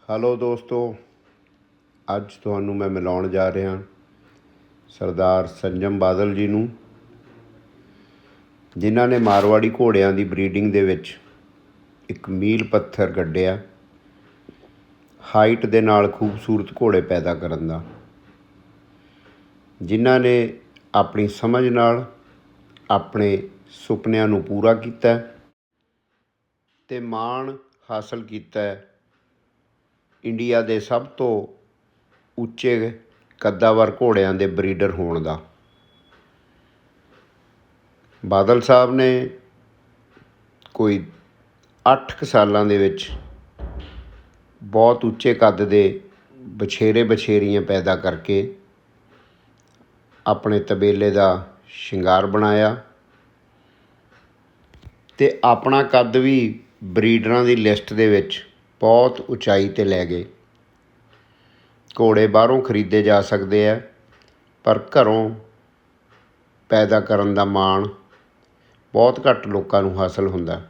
Hello ਦੋਸਤੋ, ਅੱਜ ਤੁਹਾਨੂੰ ਮੈਂ ਮਿਲਾਉਣ ਜਾ ਰਿਹਾ ਸਰਦਾਰ ਸੰਜਮ ਬਾਦਲ ਜੀ ਨੂੰ, ਜਿਨ੍ਹਾਂ ਨੇ ਮਾਰਵਾੜੀ ਘੋੜਿਆਂ ਦੀ ਬਰੀਡਿੰਗ ਦੇ ਵਿੱਚ ਇੱਕ ਮੀਲ ਪੱਥਰ ਗੱਡਿਆ ਹਾਈਟ ਦੇ ਨਾਲ ਖੂਬਸੂਰਤ ਘੋੜੇ ਪੈਦਾ ਕਰਨ ਦਾ, ਜਿਨ੍ਹਾਂ ਨੇ ਆਪਣੀ ਸਮਝ ਨਾਲ ਆਪਣੇ ਸੁਪਨਿਆਂ ਨੂੰ ਪੂਰਾ ਕੀਤਾ ਅਤੇ ਮਾਣ ਹਾਸਲ ਕੀਤਾ ਇੰਡੀਆ ਦੇ ਸਭ ਤੋਂ ਉੱਚੇ ਕੱਦਾਵਰ ਘੋੜਿਆਂ ਦੇ ਬਰੀਡਰ ਹੋਣ ਦਾ। ਬਾਦਲ ਸਾਹਿਬ ਨੇ ਕੋਈ 8 ਸਾਲਾਂ ਦੇ ਵਿੱਚ ਬਹੁਤ ਉੱਚੇ ਕੱਦ ਦੇ ਬਛੇਰੀਆਂ ਪੈਦਾ ਕਰਕੇ ਆਪਣੇ ਤਬੇਲੇ ਦਾ ਸ਼ਿੰਗਾਰ ਬਣਾਇਆ ਅਤੇ ਆਪਣਾ ਕੱਦ ਵੀ ਬਰੀਡਰਾਂ ਦੀ ਲਿਸਟ ਦੇ ਵਿੱਚ ਬਹੁਤ ਉਚਾਈ 'ਤੇ ਲੈ ਗਏ। ਘੋੜੇ ਬਾਹਰੋਂ ਖਰੀਦੇ ਜਾ ਸਕਦੇ ਹੈ, ਪਰ ਘਰੋਂ ਪੈਦਾ ਕਰਨ ਦਾ ਮਾਣ ਬਹੁਤ ਘੱਟ ਲੋਕਾਂ ਨੂੰ ਹਾਸਲ ਹੁੰਦਾ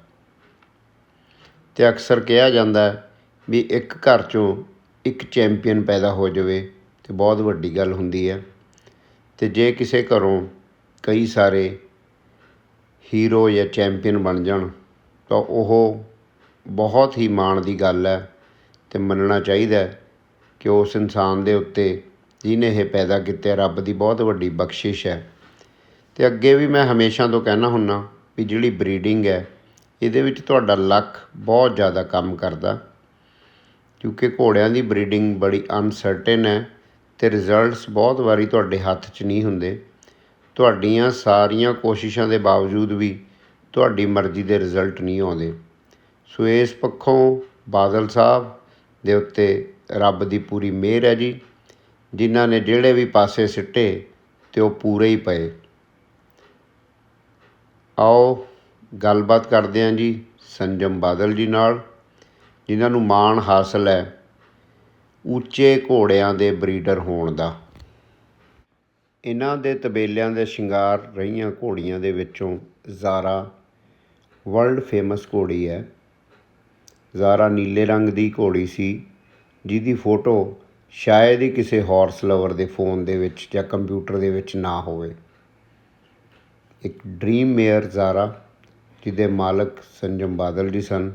ਅਤੇ ਅਕਸਰ ਕਿਹਾ ਜਾਂਦਾ ਵੀ ਇੱਕ ਘਰ 'ਚੋਂ ਇੱਕ ਚੈਂਪੀਅਨ ਪੈਦਾ ਹੋ ਜਾਵੇ ਅਤੇ ਬਹੁਤ ਵੱਡੀ ਗੱਲ ਹੁੰਦੀ ਹੈ। ਅਤੇ ਜੇ ਕਿਸੇ ਘਰੋਂ ਕਈ ਸਾਰੇ ਹੀਰੋ ਜਾਂ ਚੈਂਪੀਅਨ ਬਣ ਜਾਣ ਤਾਂ ਉਹ ਬਹੁਤ ਹੀ ਮਾਣ ਦੀ ਗੱਲ ਹੈ ਅਤੇ ਮੰਨਣਾ ਚਾਹੀਦਾ ਕਿ ਉਸ ਇਨਸਾਨ ਦੇ ਉੱਤੇ ਜਿਹਨੇ ਇਹ ਪੈਦਾ ਕੀਤੇ ਰੱਬ ਦੀ ਬਹੁਤ ਵੱਡੀ ਬਖਸ਼ਿਸ਼ ਹੈ। ਅਤੇ ਅੱਗੇ ਵੀ ਮੈਂ ਹਮੇਸ਼ਾ ਤੋਂ ਕਹਿਣਾ ਹੁੰਦਾ ਵੀ ਜਿਹੜੀ ਬਰੀਡਿੰਗ ਹੈ ਇਹਦੇ ਵਿੱਚ ਤੁਹਾਡਾ ਲੱਕ ਬਹੁਤ ਜ਼ਿਆਦਾ ਕੰਮ ਕਰਦਾ, ਕਿਉਂਕਿ ਘੋੜਿਆਂ ਦੀ ਬਰੀਡਿੰਗ ਬੜੀ ਅਨਸਰਟੇਨ ਹੈ ਅਤੇ ਰਿਜ਼ਲਟਸ ਬਹੁਤ ਵਾਰੀ ਤੁਹਾਡੇ ਹੱਥ 'ਚ ਨਹੀਂ ਹੁੰਦੇ। ਤੁਹਾਡੀਆਂ ਸਾਰੀਆਂ ਕੋਸ਼ਿਸ਼ਾਂ ਦੇ ਬਾਵਜੂਦ ਵੀ ਤੁਹਾਡੀ ਮਰਜ਼ੀ ਦੇ ਰਿਜ਼ਲਟ ਨਹੀਂ ਆਉਂਦੇ। ਸੋ ਇਸ ਪੱਖੋਂ ਬਾਦਲ ਸਾਹਿਬ ਦੇ ਉੱਤੇ ਰੱਬ ਦੀ ਪੂਰੀ ਮਿਹਰ ਹੈ ਜੀ, ਜਿਨ੍ਹਾਂ ਨੇ ਜਿਹੜੇ ਵੀ ਪਾਸੇ ਸਿੱਟੇ ਅਤੇ ਉਹ ਪੂਰੇ ਹੀ ਪਏ। ਆਓ ਗੱਲਬਾਤ ਕਰਦੇ ਹਾਂ ਜੀ ਸੰਜਮ ਬਾਦਲ ਜੀ ਨਾਲ, ਜਿਨ੍ਹਾਂ ਨੂੰ ਮਾਣ ਹਾਸਲ ਹੈ ਉੱਚੇ ਘੋੜਿਆਂ ਦੇ ਬਰੀਡਰ ਹੋਣ ਦਾ। ਇਹਨਾਂ ਦੇ ਤਬੇਲਿਆਂ ਦੇ ਸ਼ਿੰਗਾਰ ਰਹੀਆਂ ਘੋੜੀਆਂ ਦੇ ਵਿੱਚੋਂ ਜ਼ਾਰਾ ਵਰਲਡ ਫੇਮਸ ਘੋੜੀ ਹੈ। ਜ਼ਾਰਾ ਨੀਲੇ ਰੰਗ ਦੀ ਘੋੜੀ ਸੀ, ਜਿਹਦੀ ਫੋਟੋ ਸ਼ਾਇਦ ਹੀ ਕਿਸੇ ਹਾਰਸ ਲਵਰ ਦੇ ਫੋਨ ਦੇ ਵਿੱਚ ਜਾਂ ਕੰਪਿਊਟਰ ਦੇ ਵਿੱਚ ਨਾ ਹੋਵੇ। ਇੱਕ ਡਰੀਮ ਮੇਅਰ ਜ਼ਾਰਾ, ਜਿਹਦੇ ਮਾਲਕ ਸੰਜਮ ਬਾਦਲ ਜੀ ਸਨ।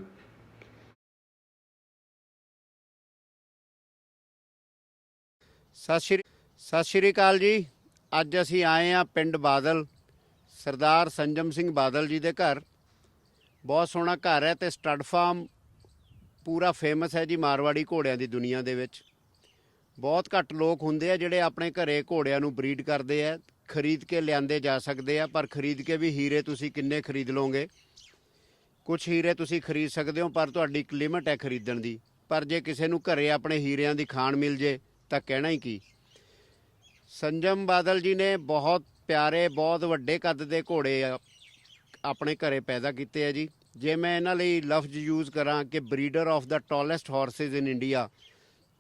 ਸਤਿ ਸ਼੍ਰੀ ਅਕਾਲ ਜੀ। ਅੱਜ ਅਸੀਂ ਆਏ ਹਾਂ ਪਿੰਡ ਬਾਦਲ, ਸਰਦਾਰ ਸੰਜਮ ਸਿੰਘ ਬਾਦਲ ਜੀ ਦੇ ਘਰ। ਬਹੁਤ ਸੋਹਣਾ ਘਰ ਹੈ ਅਤੇ ਸਟੱਡ ਫਾਰਮ ਪੂਰਾ ਫੇਮਸ ਹੈ ਜੀ ਮਾਰਵਾੜੀ ਘੋੜਿਆਂ ਦੀ ਦੁਨੀਆ ਦੇ ਵਿੱਚ। ਬਹੁਤ ਘੱਟ ਲੋਕ ਹੁੰਦੇ ਆ ਜਿਹੜੇ ਆਪਣੇ ਘਰੇ ਘੋੜਿਆਂ ਨੂੰ ਬਰੀਡ ਕਰਦੇ ਆ। ਖਰੀਦ ਕੇ ਲਿਆਂਦੇ ਜਾ ਸਕਦੇ ਆ, ਪਰ ਖਰੀਦ ਕੇ ਵੀ ਹੀਰੇ ਤੁਸੀਂ ਕਿੰਨੇ ਖਰੀਦ ਲਓਗੇ। ਕੁਛ ਹੀਰੇ ਤੁਸੀਂ ਖਰੀਦ ਸਕਦੇ ਹੋ, ਪਰ ਤੁਹਾਡੀ ਇੱਕ ਲਿਮਟ ਹੈ ਖਰੀਦਣ ਦੀ। ਪਰ ਜੇ ਕਿਸੇ ਨੂੰ ਘਰੇ ਆਪਣੇ ਹੀਰਿਆਂ ਦੀ ਖਾਣ ਮਿਲ ਜੇ ਤਾਂ ਕਹਿਣਾ ਹੀ ਕੀ। ਸੰਜਮ ਬਾਦਲ ਜੀ ਨੇ ਬਹੁਤ ਪਿਆਰੇ, ਬਹੁਤ ਵੱਡੇ ਕੱਦ ਦੇ ਘੋੜੇ ਆਪਣੇ ਘਰੇ ਪੈਦਾ ਕੀਤੇ ਆ ਜੀ। ਜੇ ਮੈਂ ਇਹਨਾਂ ਲਈ ਲਫ਼ਜ਼ ਯੂਜ਼ ਕਰਾਂ ਕਿ breeder of the tallest horses in India,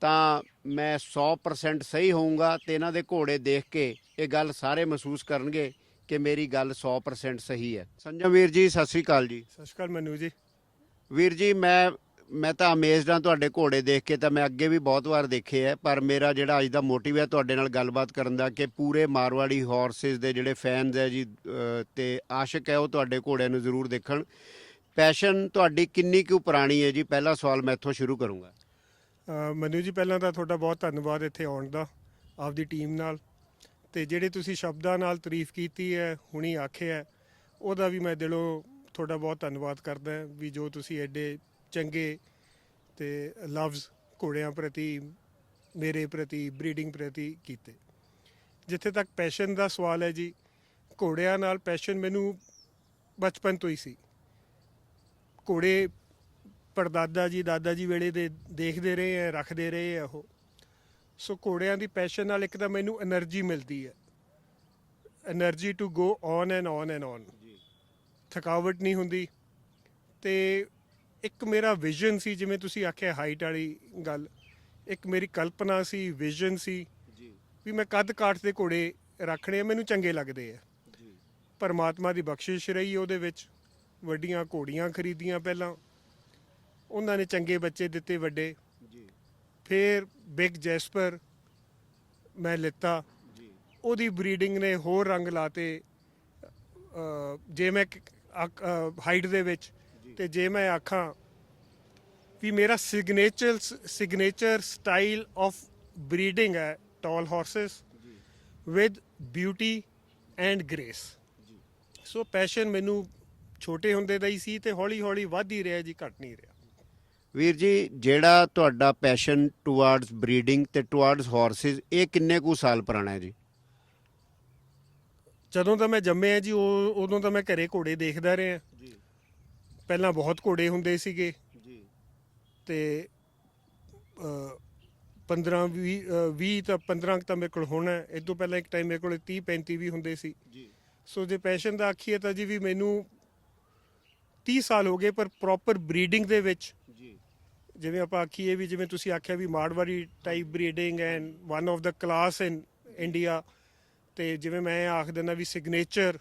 ਤਾਂ ਮੈਂ 100% ਸਹੀ ਹੋਊਂਗਾ ਅਤੇ ਇਹਨਾਂ ਦੇ ਘੋੜੇ ਦੇਖ ਕੇ ਇਹ ਗੱਲ ਸਾਰੇ ਮਹਿਸੂਸ ਕਰਨਗੇ ਕਿ ਮੇਰੀ ਗੱਲ 100% ਸਹੀ ਹੈ। ਸੰਜਮ ਵੀਰ ਜੀ, ਸਤਿ ਸ਼੍ਰੀ ਅਕਾਲ ਜੀ। ਸਤਿ ਸ਼੍ਰੀ ਅਕਾਲ ਮਨੂ ਜੀ। ਵੀਰ ਜੀ, ਮੈਂ ਤਾਂ ਅਮੇਜ਼ਡ ਹਾਂ ਤੁਹਾਡੇ ਘੋੜੇ ਦੇਖ ਕੇ। ਤਾਂ ਮੈਂ ਅੱਗੇ ਵੀ ਬਹੁਤ ਵਾਰ ਦੇਖੇ ਹੈ, ਪਰ ਮੇਰਾ ਜਿਹੜਾ ਅੱਜ ਦਾ ਮੋਟਿਵ ਹੈ ਤੁਹਾਡੇ ਨਾਲ ਗੱਲਬਾਤ ਕਰਨ ਦਾ, ਕਿ ਪੂਰੇ ਮਾਰਵਾੜੀ ਹਾਰਸਿਸ ਦੇ ਜਿਹੜੇ ਫੈਨਸ ਹੈ ਜੀ ਅਤੇ ਆਸ਼ਿਕ ਹੈ, ਉਹ ਤੁਹਾਡੇ ਘੋੜਿਆਂ ਨੂੰ ਜ਼ਰੂਰ ਦੇਖਣ। ਪੈਸ਼ਨ ਤੁਹਾਡੀ ਕਿੰਨੀ ਕੁ ਪੁਰਾਣੀ ਹੈ ਜੀ? ਪਹਿਲਾ ਸਵਾਲ ਮੈਂ ਇੱਥੋਂ ਸ਼ੁਰੂ ਕਰੂੰਗਾ। ਮਨੂ ਜੀ, ਪਹਿਲਾਂ ਤਾਂ ਤੁਹਾਡਾ ਬਹੁਤ ਧੰਨਵਾਦ ਇੱਥੇ ਆਉਣ ਦਾ ਆਪਦੀ ਟੀਮ ਨਾਲ, ਅਤੇ ਜਿਹੜੇ ਤੁਸੀਂ ਸ਼ਬਦਾਂ ਨਾਲ ਤਾਰੀਫ ਕੀਤੀ ਹੈ, ਹੁਣੀ ਆਖਿਆ, ਉਹਦਾ ਵੀ ਮੈਂ ਦਿਲੋਂ ਤੁਹਾਡਾ ਬਹੁਤ ਧੰਨਵਾਦ ਕਰਦਾ ਵੀ ਜੋ ਤੁਸੀਂ ਐਡੇ ਚੰਗੇ ਅਤੇ ਲਫ਼ਜ਼ ਘੋੜਿਆਂ ਪ੍ਰਤੀ, ਮੇਰੇ ਪ੍ਰਤੀ, ਬਰੀਡਿੰਗ ਪ੍ਰਤੀ ਕੀਤੇ। ਜਿੱਥੇ ਤੱਕ ਪੈਸ਼ਨ ਦਾ ਸਵਾਲ ਹੈ ਜੀ, ਘੋੜਿਆਂ ਨਾਲ ਪੈਸ਼ਨ ਮੈਨੂੰ ਬਚਪਨ ਤੋਂ ਹੀ ਸੀ। ਘੋੜੇ ਪੜਦਾਦਾ ਜੀ, ਦਾਦਾ ਜੀ ਵੇਲੇ ਦੇ ਦੇਖਦੇ ਰਹੇ ਹੈ, ਰੱਖਦੇ ਰਹੇ ਹੈ ਉਹ। ਸੋ ਘੋੜਿਆਂ ਦੀ ਪੈਸ਼ਨ ਨਾਲ ਇੱਕ ਤਾਂ ਮੈਨੂੰ ਐਨਰਜੀ ਮਿਲਦੀ ਹੈ, energy to go on and on and on. ਥਕਾਵਟ ਨਹੀਂ ਹੁੰਦੀ। ਅਤੇ ਇੱਕ ਮੇਰਾ ਵਿਜ਼ਨ ਸੀ, ਜਿਵੇਂ ਤੁਸੀਂ ਆਖਿਆ ਹਾਈਟ ਵਾਲੀ ਗੱਲ, ਇੱਕ ਮੇਰੀ ਕਲਪਨਾ ਸੀ, ਵਿਜ਼ਨ ਸੀ ਵੀ ਮੈਂ ਕੱਦ ਕਾਠ ਦੇ ਘੋੜੇ ਰੱਖਣੇ ਆ, ਮੈਨੂੰ ਚੰਗੇ ਲੱਗਦੇ ਆ। ਪਰਮਾਤਮਾ ਦੀ ਬਖਸ਼ਿਸ਼ ਰਹੀ ਉਹਦੇ ਵਿੱਚ। ਵੱਡੀਆਂ ਘੋੜੀਆਂ ਖਰੀਦੀਆਂ ਪਹਿਲਾਂ, ਉਹਨਾਂ ਨੇ ਚੰਗੇ ਬੱਚੇ ਦਿੱਤੇ ਵੱਡੇ, ਫਿਰ ਬਿਗ ਜੈਸਪਰ ਮੈਂ ਲਿੱਤਾ, ਉਹਦੀ ਬਰੀਡਿੰਗ ਨੇ ਹੋਰ ਰੰਗ ਲਾਤੇ। ਜੇ ਮੈਂ ਹਾਈਟ ਦੇ ਵਿੱਚ, ਤੇ ਜੇ ਮੈਂ ਆਖਾਂ ਵੀ ਮੇਰਾ ਸਿਗਨੇਚਰ ਸਟਾਈਲ ਆਫ ਬਰੀਡਿੰਗ ਹੈ tall horses with beauty and grace. So passion ਮੈਨੂੰ ਛੋਟੇ ਹੁੰਦੇ ਦਾ ਹੀ ਸੀ ਤੇ ਹੌਲੀ ਹੌਲੀ ਵੱਧ ਹੀ ਰਿਹਾ ਜੀ, ਘਟ ਨਹੀਂ ਰਿਹਾ। ਵੀਰ ਜੀ, ਜਿਹੜਾ ਤੁਹਾਡਾ ਪੈਸ਼ਨ ਟੁਵਾਰਡਸ ਬਰੀਡਿੰਗ ਤੇ ਟੁਵਾਰਡਸ ਹਾਰਸਿਸ, ਇਹ ਕਿੰਨੇ ਕੁ ਸਾਲ ਪੁਰਾਣਾ ਹੈ ਜੀ? ਜਦੋਂ ਤਾਂ ਮੈਂ ਜੰਮਿਆ ਜੀ, ਉਦੋਂ ਤਾਂ ਮੈਂ ਘਰੇ ਘੋੜੇ ਦੇਖਦਾ ਰਿਹਾ ਜੀ। ਪਹਿਲਾਂ ਬਹੁਤ ਘੋੜੇ ਹੁੰਦੇ ਸੀਗੇ ਜੀ, ਤੇ 15 ਤਾਂ 15 ਤਾਂ ਮੇਰੇ ਕੋਲ ਹੋਣਾ। ਇਸ ਤੋਂ ਪਹਿਲਾਂ ਇੱਕ ਟਾਈਮ ਮੇਰੇ ਕੋਲ 30-35 ਵੀ ਹੁੰਦੇ ਸੀ ਜੀ। ਸੋ ਜੇ ਪੈਸ਼ਨ ਦਾ ਆਖੀਏ ਤਾਂ ਜੀ ਵੀ ਮੈਨੂੰ 30 ਸਾਲ ਹੋ ਗਏ, ਪਰ ਪ੍ਰੋਪਰ ਬਰੀਡਿੰਗ ਦੇ ਵਿੱਚ ਜੀ, ਜਿਵੇਂ ਆਪਾਂ ਆਖੀਏ ਵੀ, ਜਿਵੇਂ ਤੁਸੀਂ ਆਖਿਆ ਵੀ Marwari type breeding and one of the class in India, ਤੇ ਜਿਵੇਂ ਮੈਂ ਆਖ ਦਿੰਦਾ ਵੀ ਸਿਗਨੇਚਰ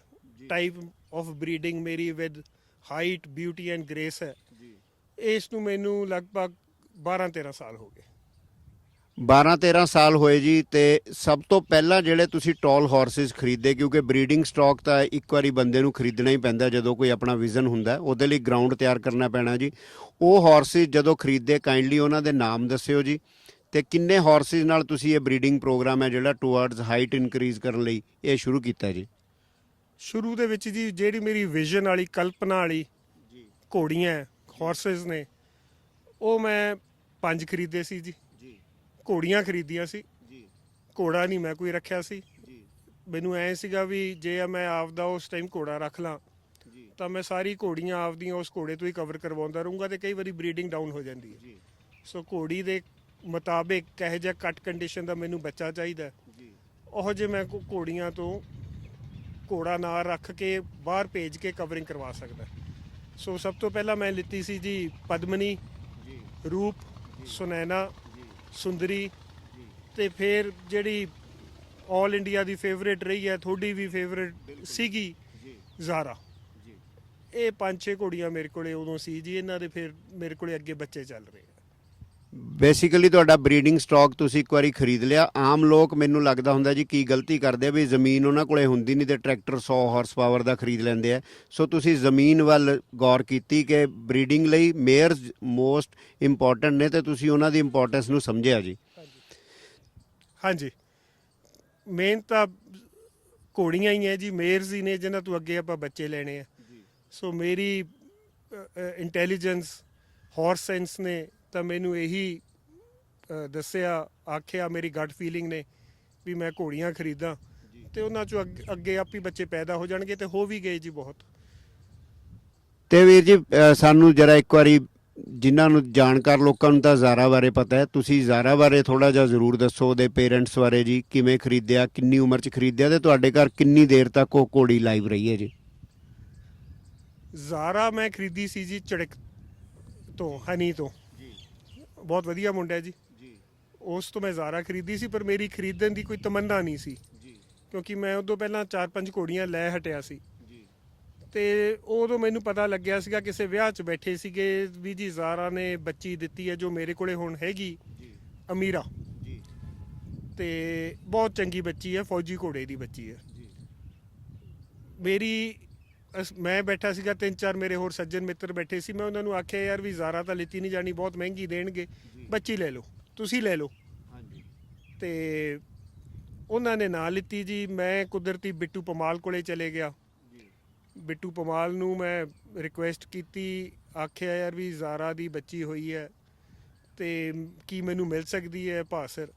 ਟਾਈਪ ਆਫ ਬਰੀਡਿੰਗ ਮੇਰੀ with height, beauty and grace ਹੈ। ਇਸ ਨੂੰ ਮੈਨੂੰ ਲਗਭਗ 12-13 ਸਾਲ ਹੋ ਗਏ। 12-13 ਸਾਲ ਹੋਏ ਜੀ। ਤੇ ਸਭ ਤੋਂ ਪਹਿਲਾਂ ਜਿਹੜੇ ਤੁਸੀਂ ਟਾਲ ਹਾਰਸਿਸ ਖਰੀਦੇ, ਕਿਉਂਕਿ ਬਰੀਡਿੰਗ ਸਟਾਕ ਤਾਂ ਇੱਕ ਵਾਰੀ ਬੰਦੇ ਨੂੰ ਖਰੀਦਣਾ ਹੀ ਪੈਂਦਾ ਜਦੋਂ ਕੋਈ ਆਪਣਾ ਵਿਜ਼ਨ ਹੁੰਦਾ, ਉਹਦੇ ਲਈ ਗਰਾਊਂਡ ਤਿਆਰ ਕਰਨਾ ਪੈਣਾ ਜੀ। ਉਹ ਹਾਰਸਿਸ ਜਦੋਂ ਖਰੀਦੇ, ਕਾਈਂਡਲੀ ਉਹਨਾਂ ਦੇ ਨਾਮ ਦੱਸਿਓ ਜੀ। ਤੇ ਕਿੰਨੇ ਹਾਰਸਿਸ ਨਾਲ ਤੁਸੀਂ ਇਹ ਬਰੀਡਿੰਗ ਪ੍ਰੋਗਰਾਮ ਹੈ ਜਿਹੜਾ ਟੁਵਾਰਡਸ ਹਾਈਟ ਇਨਕਰੀਜ਼ ਕਰਨ ਲਈ ਇਹ ਸ਼ੁਰੂ ਕੀਤਾ ਜੀ? ਸ਼ੁਰੂ ਦੇ ਵਿੱਚ ਜੀ ਜਿਹੜੀ ਮੇਰੀ ਵਿਜ਼ਨ ਵਾਲੀ, ਕਲਪਨਾ ਵਾਲੀ ਘੋੜੀਆਂ ਹਾਰਸਿਸ ਨੇ, ਉਹ ਮੈਂ 5 ਖਰੀਦੇ ਸੀ ਜੀ। ਘੋੜੀਆਂ ਖਰੀਦੀਆਂ ਸੀ, ਘੋੜਾ ਨਹੀਂ ਮੈਂ ਕੋਈ ਰੱਖਿਆ ਸੀ। ਮੈਨੂੰ ਐਂ ਸੀਗਾ ਵੀ ਜੇ ਮੈਂ ਆਪਦਾ ਉਸ ਟਾਈਮ ਘੋੜਾ ਰੱਖ ਲਾਂ ਤਾਂ ਮੈਂ ਸਾਰੀ ਘੋੜੀਆਂ ਆਪਦੀਆਂ ਉਸ ਘੋੜੇ ਤੋਂ ਹੀ ਕਵਰ ਕਰਵਾਉਂਦਾ ਰਹੂੰਗਾ, ਤੇ ਕਈ ਵਾਰੀ ਬਰੀਡਿੰਗ ਡਾਊਨ ਹੋ ਜਾਂਦੀ ਹੈ। ਸੋ ਘੋੜੀ ਦੇ ਮੁਤਾਬਿਕ ਕਿਹੋ ਜਿਹਾ ਕੱਟ ਕੰਡੀਸ਼ਨ ਦਾ ਮੈਨੂੰ ਬੱਚਾ ਚਾਹੀਦਾ, ਉਹ ਜੇ ਮੈਂ ਘੋੜੀਆਂ ਤੋਂ ਘੋੜਾ ਨਾਲ ਰੱਖ ਕੇ ਬਾਹਰ ਭੇਜ ਕੇ ਕਵਰਿੰਗ ਕਰਵਾ ਸਕਦਾ। ਸੋ ਸਭ ਤੋਂ ਪਹਿਲਾਂ ਮੈਂ ਲਿੱਤੀ ਸੀ ਜੀ ਪਦਮਨੀ, ਰੂਪ, ਸੁਨੈਨਾ, ਸੁੰਦਰੀ, ਤੇ ਫਿਰ ਜਿਹੜੀ ਆਲ ਇੰਡੀਆ ਦੀ ਫੇਵਰੇਟ ਰਹੀ ਹੈ, ਤੁਹਾਡੀ ਵੀ ਫੇਵਰੇਟ ਸੀਗੀ, ਜ਼ਾਰਾ। ਇਹ 5-6 ਘੋੜੀਆਂ ਮੇਰੇ ਕੋਲੇ ਉਦੋਂ ਸੀ ਜੀ। ਇਹਨਾਂ ਦੇ ਫਿਰ ਮੇਰੇ ਕੋਲੇ ਅੱਗੇ ਬੱਚੇ ਚੱਲ ਰਹੇ ਆ। ਬੇਸਿਕਲੀ ਤੁਹਾਡਾ ਬਰੀਡਿੰਗ ਸਟਾਕ ਤੁਸੀਂ ਇੱਕ ਵਾਰੀ ਖਰੀਦ ਲਿਆ। ਆਮ ਲੋਕ, ਮੈਨੂੰ ਲੱਗਦਾ ਹੁੰਦਾ ਜੀ, ਕੀ ਗਲਤੀ ਕਰਦੇ ਆ ਵੀ ਜ਼ਮੀਨ ਉਹਨਾਂ ਕੋਲੇ ਹੁੰਦੀ ਨਹੀਂ ਤੇ ਟਰੈਕਟਰ 100 ਹਾਰਸ ਪਾਵਰ ਦਾ ਖਰੀਦ ਲੈਂਦੇ ਆ। ਸੋ ਤੁਸੀਂ ਜ਼ਮੀਨ ਵੱਲ ਗੌਰ ਕੀਤੀ ਕਿ ਬਰੀਡਿੰਗ ਲਈ ਮੇਅਰਸ ਮੋਸਟ ਇੰਪੋਰਟੈਂਟ ਨੇ, ਤੇ ਤੁਸੀਂ ਉਹਨਾਂ ਦੀ ਇੰਪੋਰਟੈਂਸ ਨੂੰ ਸਮਝਿਆ ਜੀ। ਹਾਂਜੀ, ਮੇਨ ਤਾਂ ਘੋੜੀਆਂ ਹੀ ਹੈ ਜੀ, ਮੇਅਰਸ ਹੀ ਨੇ ਜਿਹਨਾਂ ਤੋਂ ਅੱਗੇ ਆਪਾਂ ਬੱਚੇ ਲੈਣੇ ਆ। ਸੋ ਮੇਰੀ ਇੰਟੈਲੀਜੈਂਸ, ਹਾਰਸ ਸੈਂਸ ਨੇ ਤਾਂ ਮੈਨੂੰ ਇਹੀ ਦੱਸਿਆ, ਆਖਿਆ, ਮੇਰੀ ਗਟ ਫੀਲਿੰਗ ਨੇ ਵੀ ਮੈਂ ਘੋੜੀਆਂ ਖਰੀਦਾਂ, ਤੇ ਉਹਨਾਂ ਚੋਂ ਅੱਗੇ ਆਪ ਹੀ ਬੱਚੇ ਪੈਦਾ ਹੋ ਜਾਣਗੇ, ਤੇ ਹੋ ਵੀ ਗਏ ਜੀ ਬਹੁਤ। ਤੇ ਵੀਰ ਜੀ, ਸਾਨੂੰ ਜਰਾ ਇੱਕ ਵਾਰੀ, ਜਿਨ੍ਹਾਂ ਨੂੰ ਜਾਣਕਾਰ ਲੋਕਾਂ ਨੂੰ ਤਾਂ ਜ਼ਾਰਾ ਬਾਰੇ ਪਤਾ ਹੈ, ਤੁਸੀਂ ਜ਼ਾਰਾ ਬਾਰੇ ਥੋੜ੍ਹਾ ਜਿਹਾ ਜ਼ਰੂਰ ਦੱਸੋ, ਉਹਦੇ ਪੇਰੈਂਟਸ ਬਾਰੇ ਜੀ, ਕਿਵੇਂ ਖਰੀਦਿਆ, ਕਿੰਨੀ ਉਮਰ 'ਚ ਖਰੀਦਿਆ, ਤੇ ਤੁਹਾਡੇ ਘਰ ਕਿੰਨੀ ਦੇਰ ਤੱਕ ਉਹ ਘੋੜੀ ਲਾਈਵ ਰਹੀ ਹੈ ਜੀ? ਜ਼ਾਰਾ ਮੈਂ ਖਰੀਦੀ ਸੀ ਜੀ ਚੜਕ ਤੋਂ, ਹਨੀ ਤੋਂ। ਬਹੁਤ ਵਧੀਆ ਮੁੰਡਾ ਜੀ। ਉਸ ਤੋਂ ਮੈਂ ਜ਼ਾਰਾ ਖਰੀਦੀ ਸੀ, ਪਰ ਮੇਰੀ ਖਰੀਦਣ ਦੀ ਕੋਈ ਤਮੰਨਾ ਨਹੀਂ ਸੀ, ਕਿਉਂਕਿ ਮੈਂ ਉਦੋਂ ਪਹਿਲਾਂ 4-5 ਘੋੜੀਆਂ ਲੈ ਹਟਿਆ ਸੀ। ਤੇ ਉਦੋਂ ਮੈਨੂੰ ਪਤਾ ਲੱਗਿਆ ਸੀਗਾ, ਕਿਸੇ ਵਿਆਹ 'ਚ ਬੈਠੇ ਸੀਗੇ ਵੀ ਜੀ ਜ਼ਾਰਾ ਨੇ ਬੱਚੀ ਦਿੱਤੀ ਹੈ, ਜੋ ਮੇਰੇ ਕੋਲੇ ਹੁਣ ਹੈਗੀ, ਅਮੀਰਾ, ਤੇ ਬਹੁਤ ਚੰਗੀ ਬੱਚੀ ਹੈ, ਫੌਜੀ ਘੋੜੇ ਦੀ ਬੱਚੀ ਹੈ। ਮੈਂ ਬੈਠਾ ਸੀਗਾ, 3-4 ਮੇਰੇ ਹੋਰ ਸੱਜਣ ਮਿੱਤਰ ਬੈਠੇ ਸੀ। ਮੈਂ ਉਹਨਾਂ ਨੂੰ ਆਖਿਆ, ਯਾਰ ਵੀ ਜ਼ਾਰਾ ਤਾਂ ਲਿੱਤੀ ਨਹੀਂ ਜਾਣੀ, ਬਹੁਤ ਮਹਿੰਗੀ ਦੇਣਗੇ, ਬੱਚੀ ਲੈ ਲਓ, ਤੁਸੀਂ ਲੈ ਲਓ। ਤੇ ਉਹਨਾਂ ਨੇ ਨਾ ਲਿੱਤੀ ਜੀ। ਮੈਂ ਕੁਦਰਤੀ ਬਿੱਟੂ ਪਮਾਲ ਕੋਲੇ ਚਲੇ ਗਿਆ। ਬਿੱਟੂ ਪਮਾਲ ਨੂੰ ਮੈਂ ਰਿਕੁਐਸਟ ਕੀਤੀ, ਆਖਿਆ ਯਾਰ ਵੀ ਜ਼ਾਰਾ ਦੀ ਬੱਚੀ ਹੋਈ ਹੈ, ਤੇ ਕੀ ਮੈਨੂੰ ਮਿਲ ਸਕਦੀ ਹੈ ਭਾਸਰ,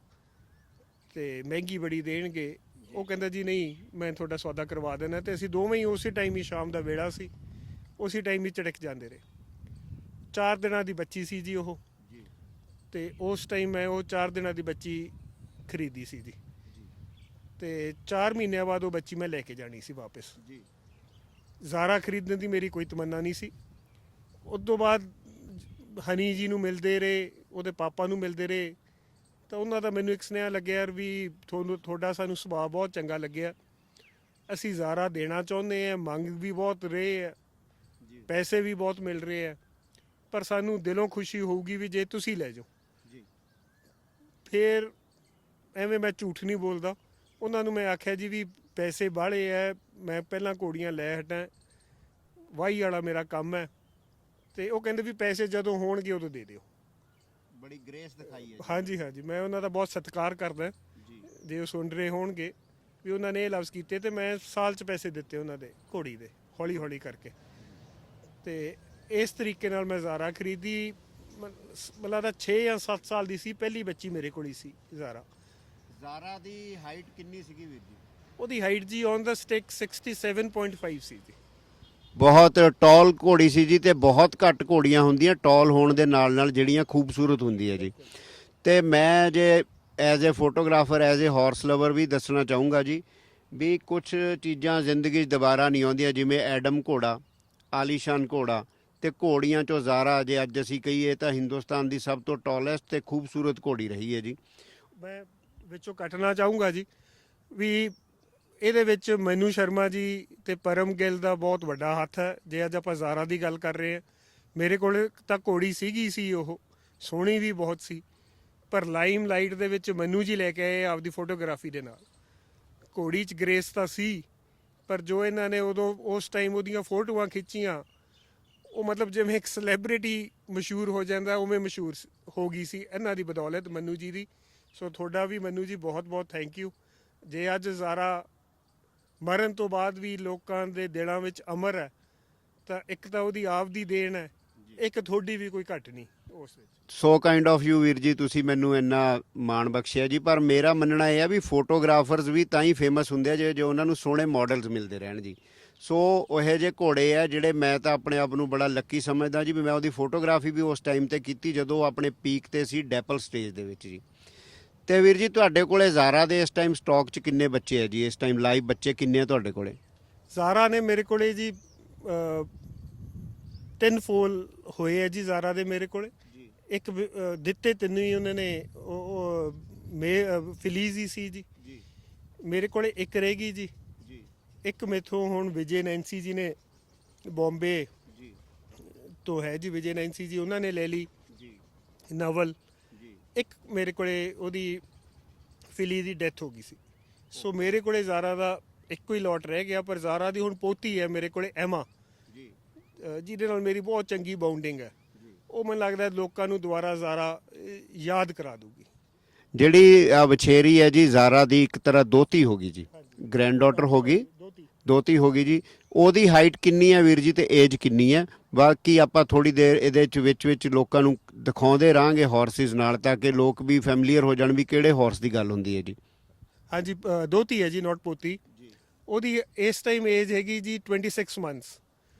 ਤੇ ਮਹਿੰਗੀ ਬੜੀ ਦੇਣਗੇ। ਉਹ ਕਹਿੰਦਾ ਜੀ ਨਹੀਂ, ਮੈਂ ਤੁਹਾਡਾ ਸੌਦਾ ਕਰਵਾ ਦੇਣਾ। ਤੇ ਅਸੀਂ ਦੋਵੇਂ ਹੀ ਉਸੇ ਟਾਈਮ ਹੀ, ਸ਼ਾਮ ਦਾ ਵੇਲਾ ਸੀ, ਉਸੇ ਟਾਈਮ ਹੀ ਝੜਕ ਜਾਂਦੇ ਰਹੇ। 4 ਦਿਨਾਂ ਦੀ ਬੱਚੀ ਸੀ ਜੀ ਉਹ, ਤੇ ਉਸ ਟਾਈਮ ਮੈਂ ਉਹ 4 ਦਿਨਾਂ ਦੀ ਬੱਚੀ ਖਰੀਦੀ ਸੀ ਜੀ। ਤੇ 4 ਮਹੀਨਿਆਂ ਬਾਅਦ ਉਹ ਬੱਚੀ ਮੈਂ ਲੈ ਕੇ ਜਾਣੀ ਸੀ ਵਾਪਸ। ਜ਼ਾਰਾ ਖਰੀਦਣ ਦੀ ਮੇਰੀ ਕੋਈ ਤਮੰਨਾ ਨਹੀਂ ਸੀ। ਉਸ ਤੋਂ ਬਾਅਦ ਹਨੀ ਜੀ ਨੂੰ ਮਿਲਦੇ ਰਹੇ, ਉਹਦੇ ਪਾਪਾ ਨੂੰ ਮਿਲਦੇ ਰਹੇ, ਤਾਂ ਉਹਨਾਂ ਦਾ ਮੈਨੂੰ ਇੱਕ ਸੁਨੇਹਾ ਲੱਗਿਆ, ਯਾਰ ਵੀ ਤੁਹਾਡਾ ਸਾਨੂੰ ਸੁਭਾਅ ਬਹੁਤ ਚੰਗਾ ਲੱਗਿਆ, ਅਸੀਂ ਜ਼ਾਰਾ ਦੇਣਾ ਚਾਹੁੰਦੇ ਹਾਂ, ਮੰਗ ਵੀ ਬਹੁਤ ਰਹੇ ਹੈ, ਪੈਸੇ ਵੀ ਬਹੁਤ ਮਿਲ ਰਹੇ ਹੈ, ਪਰ ਸਾਨੂੰ ਦਿਲੋਂ ਖੁਸ਼ੀ ਹੋਊਗੀ ਵੀ ਜੇ ਤੁਸੀਂ ਲੈ ਜਾਓ। ਫਿਰ ਐਵੇਂ ਮੈਂ ਝੂਠ ਨਹੀਂ ਬੋਲਦਾ, ਉਹਨਾਂ ਨੂੰ ਮੈਂ ਆਖਿਆ ਜੀ ਵੀ ਪੈਸੇ ਬਾਹਲੇ ਐ, ਮੈਂ ਪਹਿਲਾਂ ਘੋੜੀਆਂ ਲੈ ਹਟਾਂ, ਵਾਹੀ ਵਾਲਾ ਮੇਰਾ ਕੰਮ ਹੈ। ਤੇ ਉਹ ਕਹਿੰਦੇ ਵੀ ਪੈਸੇ ਜਦੋਂ ਹੋਣਗੇ ਉਦੋਂ ਦੇ ਦਿਓ। ਬੜੀ ਗ੍ਰੇਸ ਦਿਖਾਈ ਹੈ ਜੀ। ਹਾਂਜੀ ਹਾਂਜੀ, ਮੈਂ ਉਹਨਾਂ ਦਾ ਬਹੁਤ ਸਤਿਕਾਰ ਕਰਦਾ ਜੀ ਜੇ ਉਹ ਸੁਣ ਰਹੇ ਹੋਣਗੇ ਵੀ ਉਹਨਾਂ ਨੇ ਇਹ ਲਫ਼ਜ਼ ਕੀਤੇ, ਤੇ ਮੈਂ ਸਾਲ 'ਚ ਪੈਸੇ ਦਿੱਤੇ ਉਹਨਾਂ ਦੇ ਘੋੜੀ ਦੇ, ਹੌਲੀ ਹੌਲੀ ਕਰਕੇ। ਤੇ ਇਸ ਤਰੀਕੇ ਨਾਲ ਮੈਂ ਜ਼ਾਰਾ ਖਰੀਦੀ। ਮਤਲਬ ਤਾਂ 6 ਜਾਂ 7 ਸਾਲ ਦੀ ਸੀ, ਪਹਿਲੀ ਬੱਚੀ ਮੇਰੇ ਕੋਲ ਹੀ ਸੀ ਜ਼ਾਰਾ। ਜ਼ਾਰਾ ਦੀ ਹਾਈਟ ਕਿੰਨੀ ਸੀਗੀ ਵੀਰ ਜੀ? ਉਹਦੀ ਹਾਈਟ ਜੀ ਔਨ ਦਾ ਸਟਿਕ 67.5 ਸੀ ਜੀ। ਬਹੁਤ ਟੌਲ ਘੋੜੀ ਸੀ ਜੀ, ਤੇ ਬਹੁਤ ਘੱਟ ਘੋੜੀਆਂ ਹੁੰਦੀਆਂ ਟੌਲ ਹੋਣ ਦੇ ਨਾਲ ਜਿਹੜੀਆਂ ਖੂਬਸੂਰਤ ਹੁੰਦੀਆਂ ਜੀ। ਤੇ ਮੈਂ ਜੇ as a photographer, as a horse lover ਵੀ ਦੱਸਣਾ ਚਾਹੂੰਗਾ ਜੀ ਵੀ ਕੁਝ ਚੀਜ਼ਾਂ ਜ਼ਿੰਦਗੀ 'ਚ ਦੁਬਾਰਾ ਨਹੀਂ ਆਉਂਦੀਆਂ, ਜਿਵੇਂ ਐਡਮ ਘੋੜਾ, ਆਲੀਸ਼ਾਨ ਘੋੜਾ, ਤੇ ਘੋੜੀਆਂ 'ਚੋਂ ਜ਼ਾਰਾ ਜੇ ਅੱਜ ਅਸੀਂ ਕਹੀਏ ਤਾਂ ਹਿੰਦੁਸਤਾਨ ਦੀ ਸਭ ਤੋਂ ਟੌਲੈਸਟ ਤੇ ਖੂਬਸੂਰਤ ਘੋੜੀ ਰਹੀ ਹੈ ਜੀ। ਮੈਂ ਵਿੱਚੋਂ ਕੱਟਣਾ ਚਾਹੂੰਗਾ ਜੀ ਵੀ ਇਹਦੇ ਵਿੱਚ ਮਨੂ ਸ਼ਰਮਾ ਜੀ ਤੇ ਪਰਮ ਗਿੱਲ ਦਾ ਬਹੁਤ ਵੱਡਾ ਹੱਥ ਹੈ। ਜੇ ਅੱਜ ਆਪਾਂ ਜ਼ਾਰਾ ਦੀ ਗੱਲ ਕਰ ਰਹੇ ਹਾਂ, ਮੇਰੇ ਕੋਲ ਤਾਂ ਘੋੜੀ ਸੀਗੀ ਸੀ, ਉਹ ਸੋਹਣੀ ਵੀ ਬਹੁਤ ਸੀ, ਪਰ ਲਾਈਮ ਲਾਈਟ ਦੇ ਵਿੱਚ ਮਨੂ ਜੀ ਲੈ ਕੇ ਆਏ ਆਪਦੀ ਫੋਟੋਗ੍ਰਾਫੀ ਦੇ ਨਾਲ। ਘੋੜੀ 'ਚ ਗ੍ਰੇਸ ਤਾਂ ਸੀ, ਪਰ ਜੋ ਇਹਨਾਂ ਨੇ ਉਦੋਂ ਉਸ ਟਾਈਮ ਉਹਦੀਆਂ ਫੋਟੋਆਂ ਖਿੱਚੀਆਂ, ਉਹ ਮਤਲਬ ਜਿਵੇਂ ਇੱਕ ਸੈਲੈਬ੍ਰਿਟੀ ਮਸ਼ਹੂਰ ਹੋ ਜਾਂਦਾ, ਉਵੇਂ ਮਸ਼ਹੂਰ ਹੋ ਗਈ ਸੀ ਇਹਨਾਂ ਦੀ ਬਦੌਲਤ, ਮਨੂ ਜੀ ਦੀ। ਸੋ ਤੁਹਾਡਾ ਵੀ ਮਨੂ ਜੀ ਬਹੁਤ ਬਹੁਤ ਥੈਂਕ ਯੂ। ਜੇ ਅੱਜ ਜ਼ਾਰਾ ਮਰਨ ਤੋਂ ਬਾਅਦ ਵੀ ਲੋਕਾਂ ਦੇ ਦਿਲਾਂ ਵਿੱਚ ਅਮਰ ਹੈ, ਤਾਂ ਇੱਕ ਤਾਂ ਉਹਦੀ ਆਪ ਦੀ ਦੇਣ ਹੈ, ਇੱਕ ਤੁਹਾਡੀ ਵੀ ਕੋਈ ਘੱਟ ਨਹੀਂ ਉਸ ਵਿੱਚ। ਸੋ ਕਾਈਂਡ ਆਫ ਯੂ ਵੀਰ ਜੀ, ਤੁਸੀਂ ਮੈਨੂੰ ਇੰਨਾ ਮਾਣ ਬਖਸ਼ਿਆ ਜੀ। ਪਰ ਮੇਰਾ ਮੰਨਣਾ ਇਹ ਆ ਵੀ ਫੋਟੋਗ੍ਰਾਫਰਸ ਵੀ ਤਾਂ ਹੀ ਫੇਮਸ ਹੁੰਦੇ ਆ ਜੇ ਉਹਨਾਂ ਨੂੰ ਸੋਹਣੇ ਮਾਡਲਸ ਮਿਲਦੇ ਰਹਿਣ ਜੀ। ਸੋ ਉਹੋ ਜਿਹੇ ਘੋੜੇ ਆ ਜਿਹੜੇ, ਮੈਂ ਤਾਂ ਆਪਣੇ ਆਪ ਨੂੰ ਬੜਾ ਲੱਕੀ ਸਮਝਦਾ ਜੀ ਵੀ ਮੈਂ ਉਹਦੀ ਫੋਟੋਗ੍ਰਾਫੀ ਵੀ ਉਸ ਟਾਈਮ ਤੇ ਕੀਤੀ ਜਦੋਂ ਉਹ ਆਪਣੇ ਪੀਕ ਤੇ ਸੀ, ਡੈਪਲ ਸਟੇਜ ਦੇ ਵਿੱਚ ਜੀ। ਤੇ ਵੀਰ ਜੀ, ਤੁਹਾਡੇ ਕੋਲੇ ਜ਼ਾਰਾ ਦੇ ਇਸ ਟਾਈਮ ਸਟਾਕ 'ਚ ਕਿੰਨੇ ਬੱਚੇ ਆ ਜੀ? ਇਸ ਟਾਈਮ ਲਾਈਵ ਬੱਚੇ ਕਿੰਨੇ ਆ ਤੁਹਾਡੇ ਕੋਲੇ? ਜ਼ਾਰਾ ਨੇ ਮੇਰੇ ਕੋਲੇ ਜੀ 3 ਫੋਲ ਹੋਏ ਆ ਜੀ ਜ਼ਾਰਾ ਦੇ ਮੇਰੇ ਕੋਲੇ। ਇੱਕ ਦਿੱਤੇ ਤਿੰਨ ਹੀ ਉਹਨਾਂ ਨੇ, ਉਹ ਫਿਲੀਜ਼ ਹੀ ਸੀ ਜੀ। ਮੇਰੇ ਕੋਲੇ ਇੱਕ ਰਹਿ ਗਈ ਜੀ। ਇੱਕ ਮੇਥੋਂ ਹੁਣ ਵਿਜੇ ਨੈਂਸੀ ਜੀ ਨੇ, ਬੰਬੇ ਤੋਂ ਹੈ ਜੀ ਵਿਜੇ ਨੈਂਸੀ ਜੀ, ਉਹਨਾਂ ਨੇ ਲੈ ਲਈ ਨਵਲ। ਇੱਕ ਮੇਰੇ ਕੋਲੇ ਉਹਦੀ ਫਿਲੀ ਦੀ ਡੈਥ ਹੋ ਗਈ ਸੀ। ਸੋ ਮੇਰੇ ਕੋਲੇ ਜ਼ਾਰਾ ਦਾ ਇੱਕੋ ਹੀ ਲੋਟ ਰਹਿ ਗਿਆ। ਪਰ ਜ਼ਾਰਾ ਦੀ ਹੁਣ ਪੋਤੀ ਹੈ ਮੇਰੇ ਕੋਲੇ, ਐਮਾ, ਜਿਹਦੇ ਨਾਲ ਮੇਰੀ ਬਹੁਤ ਚੰਗੀ ਬਾਉਂਡਿੰਗ ਹੈ। ਉਹ ਮੈਨੂੰ ਲੱਗਦਾ ਲੋਕਾਂ ਨੂੰ ਦੁਬਾਰਾ ਜ਼ਾਰਾ ਯਾਦ ਕਰਾ ਦੂਗੀ। ਜਿਹੜੀ ਵਛੇਰੀ ਹੈ ਜੀ ਜ਼ਾਰਾ ਦੀ, ਇੱਕ ਤਰ੍ਹਾਂ ਦੋਤੀ ਹੋ ਗਈ ਜੀ, ਗ੍ਰੈਂਡ ਡਾਟਰ ਹੋ ਗਈ, ਦੋਤੀ ਹੋ ਗਈ ਜੀ। ਉਹਦੀ ਹਾਈਟ ਕਿੰਨੀ ਹੈ ਵੀਰ ਜੀ, ਤੇ ਏਜ ਕਿੰਨੀ ਹੈ? ਬਾਕੀ ਆਪਾਂ ਥੋੜੀ ਦੇਰ ਇਹਦੇ ਵਿੱਚ ਲੋਕਾਂ ਨੂੰ ਦਿਖਾਉਂਦੇ ਰਹਾਂਗੇ ਹਾਰਸਿਸ ਨਾਲ, ਤਾਂ ਕਿ ਲੋਕ ਵੀ ਫੈਮਿਲੀਅਰ ਹੋ ਜਾਣ ਵੀ ਕਿਹੜੇ ਹਾਰਸ ਦੀ ਗੱਲ ਹੁੰਦੀ ਹੈ ਜੀ। ਹਾਂਜੀ, ਦੋਤੀ ਹੈ ਜੀ, ਨਾਟ ਪੋਤੀ। ਉਹਦੀ ਇਸ ਟਾਈਮ ਏਜ ਹੈਗੀ ਜੀ 26 ਮੰਥਸ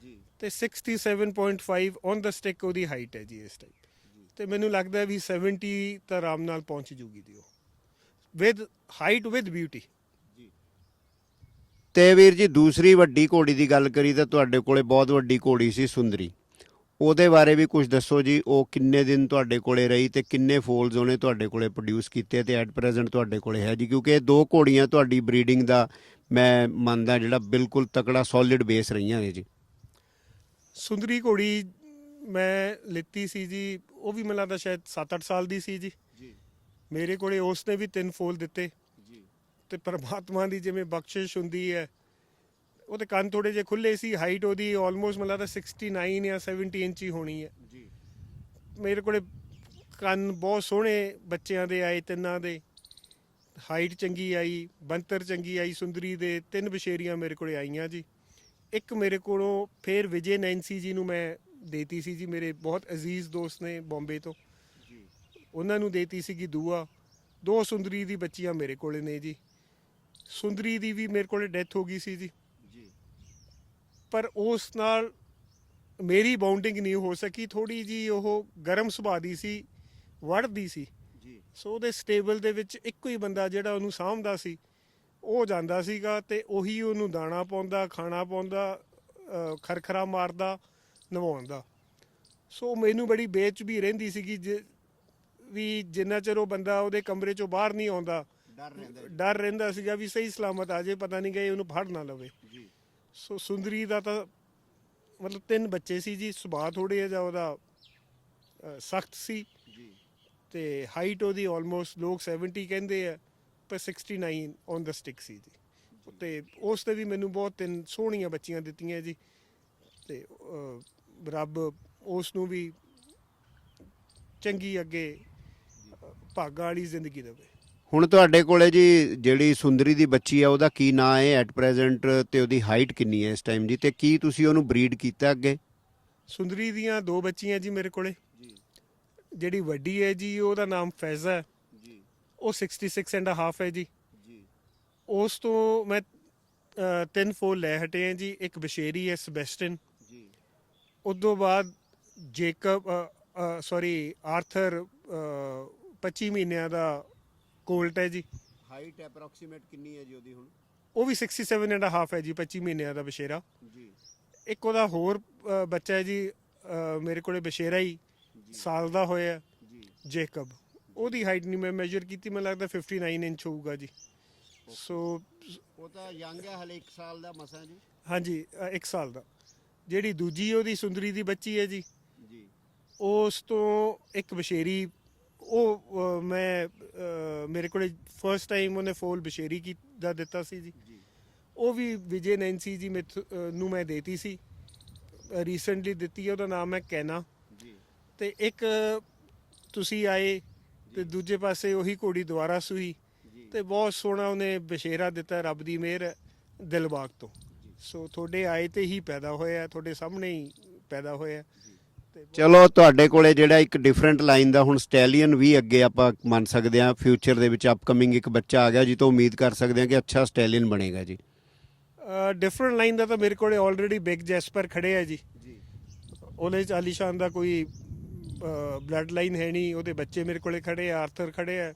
ਤੇ 67.5 ਔਨ ਦਾ ਸਟਿਕ ਉਹਦੀ ਹਾਈਟ ਹੈ ਜੀ ਇਸ ਟਾਈਮ। ਤੇ ਮੈਨੂੰ ਲੱਗਦਾ ਵੀ 70 ਤਾਂ ਆਰਾਮ ਨਾਲ ਪਹੁੰਚ ਜੂਗੀ ਜੀ ਉਹ, ਵਿਦ ਹਾਈਟ ਵਿਦ ਬਿਊਟੀ। ਤੇ ਵੀਰ ਜੀ, ਦੂਸਰੀ ਵੱਡੀ ਘੋੜੀ ਦੀ ਗੱਲ ਕਰੀ ਤਾਂ ਤੁਹਾਡੇ ਕੋਲੇ ਬਹੁਤ ਵੱਡੀ ਘੋੜੀ ਸੀ ਸੁੰਦਰੀ, ਉਹਦੇ ਬਾਰੇ ਵੀ ਕੁਝ ਦੱਸੋ ਜੀ। ਉਹ ਕਿੰਨੇ ਦਿਨ ਤੁਹਾਡੇ ਕੋਲੇ ਰਹੀ ਤੇ ਕਿੰਨੇ ਫੋਲਸ ਉਹਨੇ ਤੁਹਾਡੇ ਕੋਲੇ ਪ੍ਰੋਡਿਊਸ ਕੀਤੇ ਤੇ ਐਟ ਪ੍ਰੈਜ਼ੈਂਟ ਤੁਹਾਡੇ ਕੋਲੇ ਹੈ ਜੀ? ਕਿਉਂਕਿ ਇਹ 2 ਘੋੜੀਆਂ ਤੁਹਾਡੀ ਬਰੀਡਿੰਗ ਦਾ ਮੈਂ ਮੰਨਦਾ ਜਿਹੜਾ ਬਿਲਕੁਲ ਤਕੜਾ ਸੋਲਿਡ ਬੇਸ ਰਹੀਆਂ ਨੇ ਜੀ। ਸੁੰਦਰੀ ਘੋੜੀ ਮੈਂ ਲਿੱਤੀ ਸੀ ਜੀ, ਉਹ ਵੀ ਮੈਨੂੰ ਲੱਗਦਾ ਸ਼ਾਇਦ 7-8 ਸਾਲ ਦੀ ਸੀ ਜੀ। ਮੇਰੇ ਕੋਲੇ ਉਸਨੇ ਵੀ 3 ਫੋਲ ਦਿੱਤੇ। ਤੇ ਪਰਮਾਤਮਾ ਦੀ ਜਿਵੇਂ ਬਖਸ਼ਿਸ਼ ਹੁੰਦੀ ਹੈ, ਉਹਦੇ ਕੰਨ ਥੋੜੇ ਜਿਹੇ ਖੁੱਲੇ ਸੀ। ਹਾਈਟ ਉਹਦੀ ਆਲਮੋਸਟ ਮੈਨੂੰ ਲੱਗਦਾ 69 ਜਾਂ 70 ਇੰਚ ਹੀ ਹੋਣੀ ਹੈ। ਮੇਰੇ ਕੋਲੇ ਕੰਨ ਬਹੁਤ ਸੋਹਣੇ ਬੱਚਿਆਂ ਦੇ ਆਏ, ਤਿੰਨਾਂ ਦੇ। ਹਾਈਟ ਚੰਗੀ ਆਈ, ਬੰਤਰ ਚੰਗੀ ਆਈ ਸੁੰਦਰੀ ਦੇ। 3 ਬਸ਼ੇਰੀਆਂ ਮੇਰੇ ਕੋਲੇ ਆਈਆਂ ਜੀ। ਇੱਕ ਮੇਰੇ ਕੋਲੋਂ ਫਿਰ ਵਿਜੇ ਨੈਂਸੀ ਜੀ ਨੂੰ ਮੈਂ ਦੇਤੀ ਸੀ ਜੀ, ਮੇਰੇ ਬਹੁਤ ਅਜ਼ੀਜ਼ ਦੋਸਤ ਨੇ ਬੰਬੇ ਤੋਂ, ਉਹਨਾਂ ਨੂੰ ਦੇਤੀ ਸੀਗੀ ਦੂਆ। 2 ਸੁੰਦਰੀ ਦੀ ਬੱਚੀਆਂ ਮੇਰੇ ਕੋਲੇ ਨੇ ਜੀ। ਸੁੰਦਰੀ ਦੀ ਵੀ ਮੇਰੇ ਕੋਲੇ ਡੈਥ ਹੋ ਗਈ ਸੀ ਜੀ, ਪਰ ਉਸ ਨਾਲ ਮੇਰੀ ਬਾਉਂਡਿੰਗ ਨਹੀਂ ਹੋ ਸਕੀ। ਥੋੜੀ ਜੀ ਉਹ ਗਰਮ ਸੁਭਾਅ ਦੀ ਸੀ, ਵੜਦੀ ਸੀ। ਸੋ ਉਹਦੇ ਸਟੇਬਲ ਦੇ ਵਿੱਚ ਇੱਕੋ ਹੀ ਬੰਦਾ ਜਿਹੜਾ ਉਹਨੂੰ ਸਾਂਭਦਾ ਸੀ, ਉਹ ਜਾਂਦਾ ਸੀਗਾ ਤੇ ਉਹੀ ਉਹਨੂੰ ਦਾਣਾ ਪਾਉਂਦਾ, ਖਾਣਾ ਪਾਉਂਦਾ, ਖਰਖਰਾ ਮਾਰਦਾ, ਨਵਾਉਂਦਾ। ਸੋ ਮੈਨੂੰ ਬੜੀ ਬੇਚੈਨੀ ਰਹਿੰਦੀ ਸੀਗੀ ਵੀ ਜਿੰਨਾ ਚਿਰ ਉਹ ਬੰਦਾ ਉਹਦੇ ਕਮਰੇ ਚੋਂ ਬਾਹਰ ਨਹੀਂ ਆਉਂਦਾ, ਡਰ ਰਹਿੰਦਾ ਸੀਗਾ ਵੀ ਸਹੀ ਸਲਾਮਤ ਆ ਜੇ, ਪਤਾ ਨਹੀਂ ਗਏ ਉਹਨੂੰ ਫੜ ਨਾ ਲਵੇ। ਸੋ ਸੁੰਦਰੀ ਦਾ ਤਾਂ ਮਤਲਬ 3 ਬੱਚੇ ਸੀ ਜੀ। ਸੁਭਾਅ ਥੋੜ੍ਹਾ ਜਿਹਾ ਉਹਦਾ ਸਖਤ ਸੀ, ਤੇ ਹਾਈਟ ਉਹਦੀ ਆਲਮੋਸਟ ਲੋਕ 70 ਕਹਿੰਦੇ ਆ, ਪਰ 69 ਔਨ ਦਾ ਸਟਿਕ ਸੀ ਜੀ। ਤੇ ਉਸ ਤੇ ਵੀ ਮੈਨੂੰ ਬਹੁਤ 3 ਸੋਹਣੀਆਂ ਬੱਚੀਆਂ ਦਿੱਤੀਆਂ ਜੀ, ਤੇ ਰੱਬ ਉਸ ਨੂੰ ਵੀ ਚੰਗੀ ਅੱਗੇ ਭਾਗਾਂ ਵਾਲੀ ਜ਼ਿੰਦਗੀ ਦੇਵੇ। ਹੁਣ ਤੁਹਾਡੇ ਕੋਲੇ ਜੀ ਜਿਹੜੀ ਸੁੰਦਰੀ ਦੀ ਬੱਚੀ ਆ ਉਹਦਾ ਕੀ ਨਾਂ ਹੈ ਐਟ ਪ੍ਰੈਜ਼ੈਂਟ, ਤੇ ਉਹਦੀ ਹਾਈਟ ਕਿੰਨੀ ਹੈ ਇਸ ਟਾਈਮ ਜੀ, ਤੇ ਕੀ ਤੁਸੀਂ ਉਹਨੂੰ ਬਰੀਡ ਕੀਤਾ ਅੱਗੇ? ਸੁੰਦਰੀ ਦੀਆਂ 2 ਬੱਚੀਆਂ ਜੀ ਮੇਰੇ ਕੋਲੇ। ਜਿਹੜੀ ਵੱਡੀ ਹੈ ਜੀ ਉਹਦਾ ਨਾਮ ਫੈਜ਼ਾ ਹੈ, ਉਹ 66 ਐਂਡ ਹਾਫ ਹੈ ਜੀ। ਉਸ ਤੋਂ ਮੈਂ 3 ਫੋਲ ਲੈ ਹਟੇ ਹਾਂ ਜੀ। ਇੱਕ ਬਸ਼ੇਰੀ ਹੈ ਸਬੈਸਟਨ, ਉਦੋਂ ਬਾਅਦ ਜੇਕਬ ਆਰਥਰ 25 ਮਹੀਨਿਆਂ ਦਾ ਕੋਲਟ ਹੈ ਜੀ। ਹਾਈਟ ਅਪਰੋਕਸੀਮੇਟ ਕਿੰਨੀ ਹੈ ਜੀ ਉਹਦੀ ਹੁਣ? ਉਹ ਵੀ 67 ਐਂਡ ਹਾਫ ਹੈ ਜੀ, 25 ਮਹੀਨਿਆਂ ਦਾ ਬਸ਼ੇਰਾ। ਇੱਕ ਉਹਦਾ ਹੋਰ ਬੱਚਾ ਹੈ ਜੀ ਮੇਰੇ ਕੋਲੇ, ਬਸ਼ੇਰਾ ਹੀ ਸਾਲ ਦਾ ਹੋਇਆ, ਜੇਕਬ। ਉਹਦੀ ਹਾਈਟ ਨਹੀਂ ਮੈਂ ਮੈਜਰ ਕੀਤੀ, ਮੈਨੂੰ ਲੱਗਦਾ 59 ਇੰਚ ਹੋਊਗਾ ਜੀ। ਸੋ ਉਹ ਤਾਂ ਯੰਗ ਹੈ ਹਲੇ, 1 ਸਾਲ ਦਾ ਮਸਾਂ ਜੀ। ਹਾਂਜੀ 1 ਸਾਲ ਦਾ। ਜਿਹੜੀ ਦੂਜੀ ਉਹਦੀ ਸੁੰਦਰੀ ਦੀ ਬੱਚੀ ਹੈ ਜੀ, ਉਸ ਤੋਂ ਇੱਕ ਬਸ਼ੇਰੀ, ਉਹ ਮੇਰੇ ਕੋਲੇ ਫਸਟ ਟਾਈਮ ਉਹਨੇ ਫੋਲ ਬਸ਼ੇਰੀ ਦਾ ਦਿੱਤਾ ਸੀ ਜੀ। ਉਹ ਵੀ ਵਿਜੇ ਨੈਂਸੀ ਜੀ ਨੂੰ ਮੈਂ ਦੇਤੀ ਸੀ, ਰੀਸੈਂਟਲੀ ਦਿੱਤੀ ਹੈ। ਉਹਦਾ ਨਾਮ ਹੈ ਕੈਨਾ। ਤੇ ਇੱਕ ਤੁਸੀਂ ਆਏ ਤੇ ਦੂਜੇ ਪਾਸੇ ਉਹੀ ਘੋੜੀ ਦੁਬਾਰਾ ਸੂਈ, ਤੇ ਬਹੁਤ ਸੋਹਣਾ ਉਹਨੇ ਬਸ਼ੇਰਾ ਦਿੱਤਾ, ਰੱਬ ਦੀ ਮਿਹਰ ਹੈ, ਦਿਲਬਾਗ ਤੋਂ। ਸੋ ਤੁਹਾਡੇ ਆਏ ਤੇ ਹੀ ਪੈਦਾ ਹੋਇਆ, ਤੁਹਾਡੇ ਸਾਹਮਣੇ ਹੀ ਪੈਦਾ ਹੋਇਆ। ਚਲੋ ਤੁਹਾਡੇ ਕੋਲੇ ਜਿਹੜਾ ਇੱਕ ਡਿਫਰੈਂਟ ਲਾਈਨ ਦਾ ਹੁਣ ਸਟੈਲੀਅਨ ਵੀ ਅੱਗੇ ਆਪਾਂ ਮੰਨ ਸਕਦੇ ਹਾਂ ਫਿਊਚਰ ਦੇ ਵਿੱਚ ਅਪਕਮਿੰਗ ਇੱਕ ਬੱਚਾ ਆ ਗਿਆ ਜੀ, ਤੋਂ ਉਮੀਦ ਕਰ ਸਕਦੇ ਹਾਂ ਕਿ ਅੱਛਾ ਸਟੈਲੀਅਨ ਬਣੇਗਾ ਜੀ। ਡਿਫਰੈਂਟ ਲਾਈਨ ਦਾ ਤਾਂ ਮੇਰੇ ਕੋਲੇ ਆਲਰੇਡੀ ਬਿਗ ਜੈਸਪਰ ਖੜੇ ਆ ਜੀ। ਉਹਦੇ 'ਚ ਆਲੀਸ਼ਾਨ ਦਾ ਕੋਈ ਬਲੱਡ ਲਾਈਨ ਹੈ ਨਹੀਂ, ਉਹਦੇ ਬੱਚੇ ਮੇਰੇ ਕੋਲੇ ਖੜੇ ਆ, ਆਰਥਰ ਖੜੇ ਆ,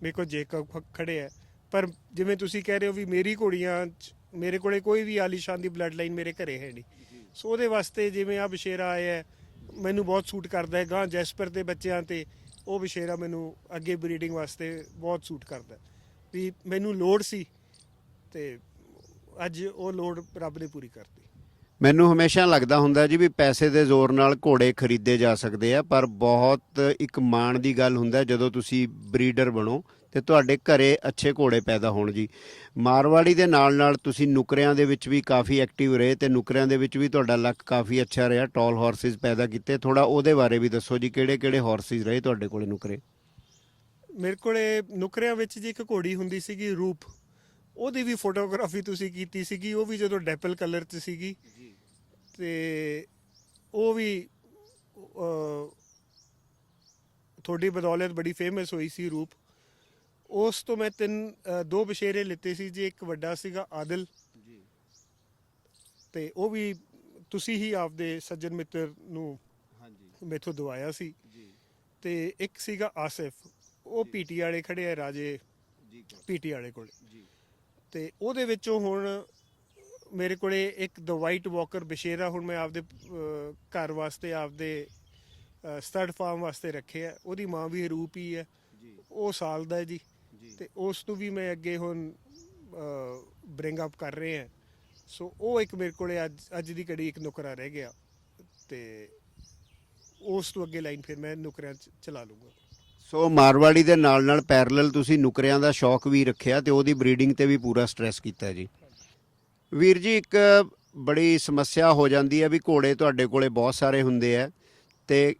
ਮੇਰੇ ਕੋਲ ਜੇਕਬ ਖੜੇ ਆ। ਪਰ ਜਿਵੇਂ ਤੁਸੀਂ ਕਹਿ ਰਹੇ ਹੋ ਵੀ ਮੇਰੀ ਘੋੜੀਆਂ 'ਚ ਮੇਰੇ ਕੋਲੇ ਕੋਈ ਵੀ ਆਲੀਸ਼ਾਨ ਦੀ ਬਲੱਡ ਲਾਈਨ ਮੇਰੇ ਘਰੇ ਹੈ ਨਹੀਂ। ਸੋ ਉਹਦੇ ਵਾਸਤੇ ਜਿਵੇਂ ਆ ਬਸ਼ੇਰਾ ਆਇਆ ਮੈਨੂੰ ਬਹੁਤ ਸੂਟ ਕਰਦਾ ਹੈ। ਗਾਂ ਜੈਸਪਰ ਦੇ ਬੱਚਿਆਂ ਤੇ ਉਹ ਬਸ਼ੇਰਾ ਮੈਨੂੰ ਅੱਗੇ ਬਰੀਡਿੰਗ ਵਾਸਤੇ ਬਹੁਤ ਸੂਟ ਕਰਦਾ। ਵੀ ਮੈਨੂੰ ਲੋੜ ਸੀ ਤੇ ਅੱਜ ਉਹ ਲੋੜ ਰੱਬ ਨੇ ਪੂਰੀ ਕਰਤੀ। ਮੈਨੂੰ ਹਮੇਸ਼ਾ ਲੱਗਦਾ ਹੁੰਦਾ ਜੀ ਵੀ ਪੈਸੇ ਦੇ ਜ਼ੋਰ ਨਾਲ ਘੋੜੇ ਖਰੀਦੇ ਜਾ ਸਕਦੇ ਆ, ਪਰ ਬਹੁਤ ਇੱਕ ਮਾਣ ਦੀ ਗੱਲ ਹੁੰਦਾ ਜਦੋਂ ਤੁਸੀਂ ਬਰੀਡਰ ਬਣੋ ਤੇ ਤੁਹਾਡੇ ਘਰੇ ਅੱਛੇ ਘੋੜੇ ਪੈਦਾ ਹੋਣ ਜੀ। ਮਾਰਵਾੜੀ ਦੇ ਨਾਲ ਨਾਲ ਤੁਸੀਂ ਨੁਕਰਿਆਂ ਦੇ ਵਿੱਚ ਵੀ ਕਾਫੀ ਐਕਟਿਵ ਰਹੇ, ਤੇ ਨੁਕਰਿਆਂ ਦੇ ਵਿੱਚ ਵੀ ਤੁਹਾਡਾ ਲੱਕ ਕਾਫੀ ਅੱਛਾ ਰਿਹਾ, ਟੌਲ ਹਾਰਸਿਸ ਪੈਦਾ ਕੀਤੇ। ਥੋੜਾ ਉਹਦੇ ਬਾਰੇ ਵੀ ਦੱਸੋ ਜੀ, ਕਿਹੜੇ ਕਿਹੜੇ ਹਾਰਸਿਸ ਰਹੇ ਤੁਹਾਡੇ ਕੋਲੇ ਨੁਕਰੇ? ਮੇਰੇ ਕੋਲੇ ਨੁਕਰਿਆਂ ਵਿੱਚ ਜੀ ਇੱਕ ਘੋੜੀ ਹੁੰਦੀ ਸੀਗੀ ਰੂਪ, ਉਹਦੀ ਵੀ ਫੋਟੋਗ੍ਰਾਫੀ ਤੁਸੀਂ ਕੀਤੀ ਸੀਗੀ, ਉਹ ਵੀ ਜਦੋਂ ਡੈਪਲ ਕਲਰ 'ਚ ਸੀਗੀ। ਤੇ ਉਹ ਵੀ ਤੁਹਾਡੀ ਬਦੌਲਤ ਬੜੀ ਫੇਮਸ ਹੋਈ ਸੀ ਰੂਪ। ਉਸ ਤੋਂ ਮੈਂ 2 ਬਸ਼ੇਰੇ ਲਿੱਤੇ ਸੀ ਜੀ। ਇੱਕ ਵੱਡਾ ਸੀਗਾ ਆਦਿਲ, ਤੇ ਉਹ ਵੀ ਤੁਸੀਂ ਹੀ ਆਪਦੇ ਸੱਜਣ ਮਿੱਤਰ ਨੂੰ ਮੈਥੋਂ ਦਵਾਇਆ ਸੀ। ਤੇ ਇੱਕ ਸੀਗਾ ਆਸਿਫ, ਉਹ ਪੀਟੀ ਵਾਲੇ ਖੜੇ ਆ, ਰਾਜੇ ਪੀਟੀ ਵਾਲੇ ਕੋਲ। ਤੇ ਉਹਦੇ ਵਿੱਚੋਂ ਹੁਣ ਮੇਰੇ ਕੋਲੇ ਇੱਕ ਦ ਵਾਈਟ ਵਾਕਰ ਬਸ਼ੇਰਾ ਹੁਣ ਮੈਂ ਆਪਦੇ ਘਰ ਵਾਸਤੇ, ਆਪਦੇ ਸਟੱਡ ਫਾਰਮ ਵਾਸਤੇ ਰੱਖਿਆ। ਉਹਦੀ ਮਾਂ ਵੀ ਰੂਪ ਹੀ ਹੈ, ਉਹ ਸਾਲ ਦਾ ਹੈ ਜੀ। ਤੇ ਉਸ ਨੂੰ ਵੀ ਮੈਂ ਅੱਗੇ ਹੁਣ ਬ੍ਰਿੰਗ ਅਪ ਕਰ ਰਹੇ ਹਾਂ। ਸੋ ਉਹ ਇੱਕ ਮੇਰੇ ਕੋਲੇ ਅੱਜ ਦੀ ਘੜੀ ਇੱਕ ਨੁਕਰਾ ਰਹਿ ਗਿਆ, ਤੇ ਉਸ ਤੋਂ ਅੱਗੇ ਲਾਈਨ ਫਿਰ ਮੈਂ ਨੁਕਰਿਆਂ 'ਚ ਚਲਾ ਲੂੰਗਾ। ਸੋ ਮਾਰਵਾੜੀ ਦੇ ਨਾਲ ਨਾਲ ਪੈਰਲਲ ਤੁਸੀਂ ਨੁਕਰਿਆਂ ਦਾ ਸ਼ੌਕ ਵੀ ਰੱਖਿਆ ਤੇ ਉਹਦੀ ਬਰੀਡਿੰਗ ਤੇ ਵੀ ਪੂਰਾ ਸਟ੍ਰੈਸ ਕੀਤਾ ਜੀ। ਵੀਰ ਜੀ, ਇੱਕ ਬੜੀ ਸਮੱਸਿਆ ਹੋ ਜਾਂਦੀ ਹੈ ਵੀ ਘੋੜੇ ਤੁਹਾਡੇ ਕੋਲੇ ਬਹੁਤ ਸਾਰੇ ਹੁੰਦੇ ਆ ਤੇ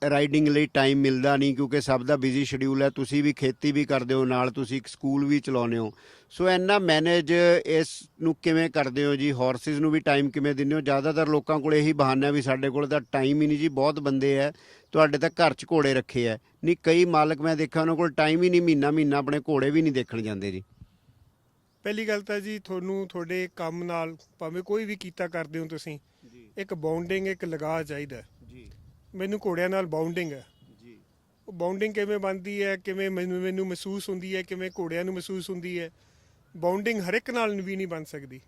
ਰਾਈਡਿੰਗ ਲਈ ਟਾਈਮ ਮਿਲਦਾ ਨਹੀਂ, ਕਿਉਂਕਿ ਸਭ ਦਾ ਬਿਜ਼ੀ ਸ਼ਡਿਊਲ ਹੈ। ਤੁਸੀਂ ਵੀ ਖੇਤੀ ਵੀ ਕਰਦੇ ਹੋ, ਨਾਲ ਤੁਸੀਂ ਇੱਕ ਸਕੂਲ ਵੀ ਚਲਾਉਂਦੇ ਹੋ। ਸੋ ਇੰਨਾ ਮੈਨੇਜ ਇਸ ਨੂੰ ਕਿਵੇਂ ਕਰਦੇ ਹੋ ਜੀ? ਹਾਰਸਿਸ ਨੂੰ ਵੀ ਟਾਈਮ ਕਿਵੇਂ ਦਿੰਦੇ ਹੋ? ਜ਼ਿਆਦਾਤਰ ਲੋਕਾਂ ਕੋਲ ਇਹੀ ਬਹਾਨਾ ਵੀ ਸਾਡੇ ਕੋਲ ਤਾਂ ਟਾਈਮ ਹੀ ਨਹੀਂ ਜੀ, ਬਹੁਤ ਬੰਦੇ ਹੈ। ਤੁਹਾਡੇ ਤਾਂ ਘਰ 'ਚ ਘੋੜੇ ਰੱਖੇ ਹੈ ਨਹੀਂ, ਕਈ ਮਾਲਕ ਮੈਂ ਦੇਖਿਆ ਉਹਨਾਂ ਕੋਲ ਟਾਈਮ ਹੀ ਨਹੀਂ, ਮਹੀਨਾ ਮਹੀਨਾ ਆਪਣੇ ਘੋੜੇ ਵੀ ਨਹੀਂ ਦੇਖਣ ਜਾਂਦੇ ਜੀ। ਪਹਿਲੀ ਗੱਲ ਤਾਂ ਜੀ ਤੁਹਾਨੂੰ ਤੁਹਾਡੇ ਕੰਮ ਨਾਲ ਭਾਵੇਂ ਕੋਈ ਵੀ ਕੀਤਾ ਕਰਦੇ ਹੋ ਤੁਸੀਂ, ਇੱਕ ਬਾਉਂਡਿੰਗ, ਇੱਕ ਲਗਾਅ ਚਾਹੀਦਾ। ਮੈਨੂੰ ਘੋੜਿਆਂ ਨਾਲ ਬਾਉਂਡਿੰਗ ਹੈ। ਉਹ ਬਾਉਂਡਿੰਗ ਕਿਵੇਂ ਬਣਦੀ ਹੈ, ਕਿਵੇਂ ਮੈਨੂੰ ਮਹਿਸੂਸ ਹੁੰਦੀ ਹੈ, ਕਿਵੇਂ ਘੋੜਿਆਂ ਨੂੰ ਮਹਿਸੂਸ ਹੁੰਦੀ ਹੈ, ਬਾਉਂਡਿੰਗ ਹਰ ਇੱਕ ਨਾਲ ਵੀ ਨਹੀਂ ਬਣ ਸਕਦੀ।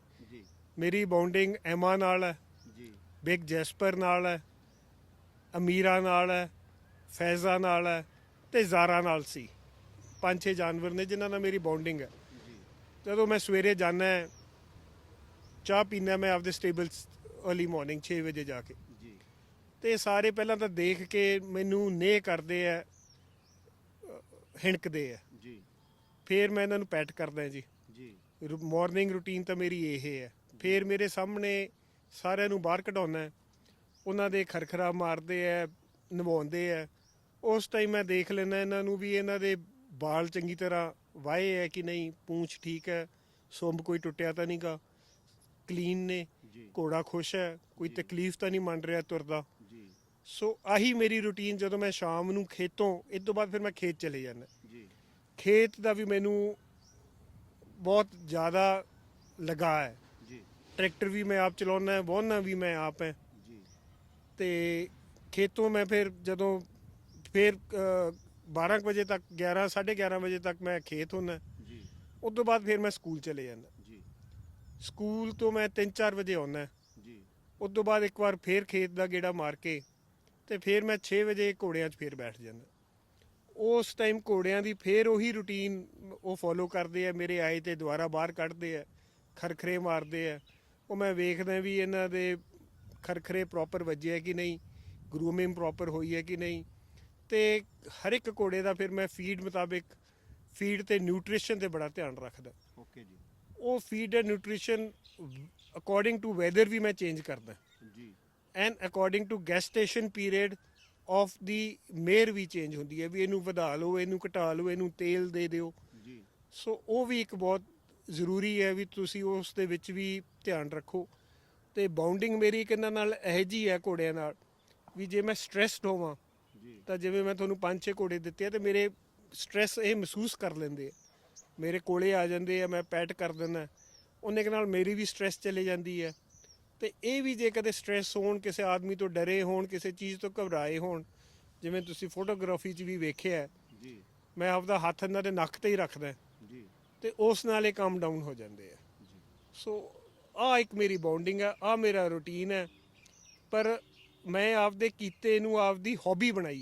ਮੇਰੀ ਬਾਉਂਡਿੰਗ ਐਮਾ ਨਾਲ ਹੈ, ਬਿਗ ਜੈਸਪਰ ਨਾਲ ਹੈ, ਅਮੀਰਾ ਨਾਲ ਹੈ, ਫੈਜ਼ਾ ਨਾਲ ਹੈ, ਤੇ ਜ਼ਾਰਾ ਨਾਲ ਸੀ। 5-6 ਜਾਨਵਰ ਨੇ ਜਿਨ੍ਹਾਂ ਨਾਲ ਮੇਰੀ ਬਾਉਂਡਿੰਗ ਹੈ। ਜਦੋਂ ਮੈਂ ਸਵੇਰੇ ਜਾਂਦਾ, ਚਾਹ ਪੀਂਦਾ ਮੈਂ ਆਪਦੇ ਸਟੇਬਲ ਅਰਲੀ ਮਾਰਨਿੰਗ 6 ਵਜੇ ਜਾ ਕੇ, ਤੇ ਸਾਰੇ ਪਹਿਲਾਂ ਤਾਂ ਦੇਖ ਕੇ ਮੈਨੂੰ ਨੇਹ ਕਰਦੇ ਆ ਹਿਣਕਦੇ ਆ, ਜੀ ਫਿਰ ਮੈਂ ਇਹਨਾਂ ਨੂੰ ਪੈਟ ਕਰਦਾ ਜੀ। ਜੀ ਮਾਰਨਿੰਗ ਰੂਟੀਨ ਤਾਂ ਮੇਰੀ ਇਹ ਹੈ। ਫਿਰ ਮੇਰੇ ਸਾਹਮਣੇ ਸਾਰਿਆਂ ਨੂੰ ਬਾਹਰ ਕਢਾਉਣਾ, ਉਹਨਾਂ ਦੇ ਖਰਖਰਾ ਮਾਰਦੇ ਆ, ਨਵਾਉਂਦੇ ਆ। ਉਸ ਟਾਈਮ ਮੈਂ ਦੇਖ ਲੈਂਦਾ ਇਹਨਾਂ ਨੂੰ ਵੀ ਇਹਨਾਂ ਦੇ ਵਾਲ ਚੰਗੀ ਤਰ੍ਹਾਂ ਵਾਹੇ ਹੈ ਕਿ ਨਹੀਂ, ਪੂੰਛ ਠੀਕ ਹੈ, ਸੁੰਬ ਕੋਈ ਟੁੱਟਿਆ ਤਾਂ ਨਹੀਂਗਾ, ਕਲੀਨ ਨੇ, ਜੀ ਘੋੜਾ ਖੁਸ਼ ਹੈ, ਕੋਈ ਤਕਲੀਫ ਤਾਂ ਨਹੀਂ ਮੰਨ ਰਿਹਾ ਤੁਰਦਾ। ਜੀ ਸੋ ਆਹੀ ਮੇਰੀ ਰੂਟੀਨ। ਜਦੋਂ ਮੈਂ ਸ਼ਾਮ ਨੂੰ ਖੇਤੋਂ, ਇਸ ਤੋਂ ਬਾਅਦ ਫਿਰ ਮੈਂ ਖੇਤ ਚਲੇ ਜਾਂਦਾ। ਜੀ ਖੇਤ ਦਾ ਵੀ ਮੈਨੂੰ ਬਹੁਤ ਜ਼ਿਆਦਾ ਲਗਾ ਹੈ। ਜੀ ਟਰੈਕਟਰ ਵੀ ਮੈਂ ਆਪ ਚਲਾਉਣਾ, ਵਾਹੁਣਾ ਵੀ ਮੈਂ ਆਪ ਹੈ। ਜੀ ਤੇ ਖੇਤੋਂ ਮੈਂ ਫਿਰ ਜਦੋਂ ਫਿਰ 12 ਕੁ ਵਜੇ ਤੱਕ, 11 11:30 ਵਜੇ ਤੱਕ ਮੈਂ ਖੇਤ ਹੁੰਦਾ। ਜੀ ਉਸ ਤੋਂ ਬਾਅਦ ਫਿਰ ਮੈਂ ਸਕੂਲ ਚਲੇ ਜਾਂਦਾ। ਜੀ ਸਕੂਲ ਤੋਂ ਮੈਂ 3-4 ਵਜੇ ਆਉਣਾ। ਜੀ ਉਸ ਤੋਂ ਬਾਅਦ ਇੱਕ ਵਾਰ ਫਿਰ ਖੇਤ ਦਾ ਗੇੜਾ ਮਾਰ ਕੇ ਤੇ ਫਿਰ ਮੈਂ 6 ਵਜੇ ਘੋੜਿਆਂ 'ਚ ਫਿਰ ਬੈਠ ਜਾਂਦਾ। ਉਸ ਟਾਈਮ ਘੋੜਿਆਂ ਦੀ ਫਿਰ ਉਹੀ ਰੂਟੀਨ ਉਹ ਫੋਲੋ ਕਰਦੇ ਆ। ਮੇਰੇ ਆਏ ਤੇ ਦੁਬਾਰਾ ਬਾਹਰ ਕੱਢਦੇ ਆ, ਖਰਖਰੇ ਮਾਰਦੇ ਆ। ਉਹ ਮੈਂ ਵੇਖਦਾ ਵੀ ਇਹਨਾਂ ਦੇ ਖਰਖਰੇ ਪ੍ਰੋਪਰ ਵੱਜੇ ਹੈ ਕਿ ਨਹੀਂ, ਗਰੂਮਿੰਗ ਪ੍ਰੋਪਰ ਹੋਈ ਹੈ ਕਿ ਨਹੀਂ। ਤੇ ਹਰ ਇੱਕ ਘੋੜੇ ਦਾ ਫਿਰ ਮੈਂ ਫੀਡ ਮੁਤਾਬਿਕ, ਫੀਡ ਤੇ ਨਿਊਟ੍ਰੀਸ਼ਨ ਤੇ ਬੜਾ ਧਿਆਨ ਰੱਖਦਾ। ਓਕੇ ਜੀ ਉਹ feed and nutrition according to weather ਵੀ ਮੈਂ ਚੇਂਜ ਕਰਦਾ, ਜੀ and according to gestation period of the mare ਵੀ ਚੇਂਜ ਹੁੰਦੀ ਹੈ, ਵੀ ਇਹਨੂੰ ਵਧਾ ਲਓ, ਇਹਨੂੰ ਘਟਾ ਲਓ, ਇਹਨੂੰ ਤੇਲ ਦੇ ਦਿਓ। ਜੀ ਸੋ ਉਹ ਵੀ ਇੱਕ ਬਹੁਤ ਜ਼ਰੂਰੀ ਹੈ ਵੀ ਤੁਸੀਂ ਉਸ ਦੇ ਵਿੱਚ ਵੀ ਧਿਆਨ ਰੱਖੋ। ਤੇ ਬਾਉਂਡਿੰਗ ਮੇਰੀ ਇੱਕ ਇਹਨਾਂ ਨਾਲ ਇਹੋ ਜਿਹੀ ਹੈ ਘੋੜਿਆਂ ਨਾਲ, ਵੀ ਜੇ ਮੈਂ ਸਟ੍ਰੈਸਡ ਹੋਵਾਂ ਜੀ ਤਾਂ ਜਿਵੇਂ ਮੈਂ ਤੁਹਾਨੂੰ 5-6 ਘੋੜੇ ਦਿੱਤੇ ਆ ਤੇ ਮੇਰੇ ਸਟ੍ਰੈਸ ਇਹ ਮਹਿਸੂਸ ਕਰ ਲੈਂਦੇ ਆ, ਮੇਰੇ ਕੋਲੇ ਆ ਜਾਂਦੇ ਆ, ਮੈਂ ਪੈਟ ਕਰ ਦਿੰਦਾ, ਉਹਨੇ ਨਾਲ ਮੇਰੀ ਵੀ ਸਟ੍ਰੈਸ ਚਲੇ ਜਾਂਦੀ ਹੈ। ਤੇ ਇਹ ਵੀ ਜੇ ਕਦੇ ਸਟ੍ਰੈਸ ਹੋਣ, ਕਿਸੇ ਆਦਮੀ ਤੋਂ ਡਰੇ ਹੋਣ, ਕਿਸੇ ਚੀਜ਼ ਤੋਂ ਘਬਰਾਏ ਹੋਣ, ਜਿਵੇਂ ਤੁਸੀਂ ਫੋਟੋਗ੍ਰਾਫੀ 'ਚ ਵੀ ਵੇਖਿਆ, ਜੀ ਮੈਂ ਆਪਦਾ ਹੱਥ ਇਹਨਾਂ ਦੇ ਨੱਕ ਤੇ ਹੀ ਰੱਖਦਾ ਜੀ ਤੇ ਉਸ ਨਾਲ ਇਹ ਕੰਮ ਡਾਊਨ ਹੋ ਜਾਂਦੇ ਆ। ਸੋ ਆਹ ਇੱਕ ਮੇਰੀ ਬੌਂਡਿੰਗ ਹੈ, ਆਹ ਮੇਰਾ ਰੂਟੀਨ ਹੈ। ਪਰ ਮੈਂ ਆਪਦੇ ਕੀਤੇ ਨੂੰ ਆਪਦੀ ਹੌਬੀ ਬਣਾਈ ਹੈ।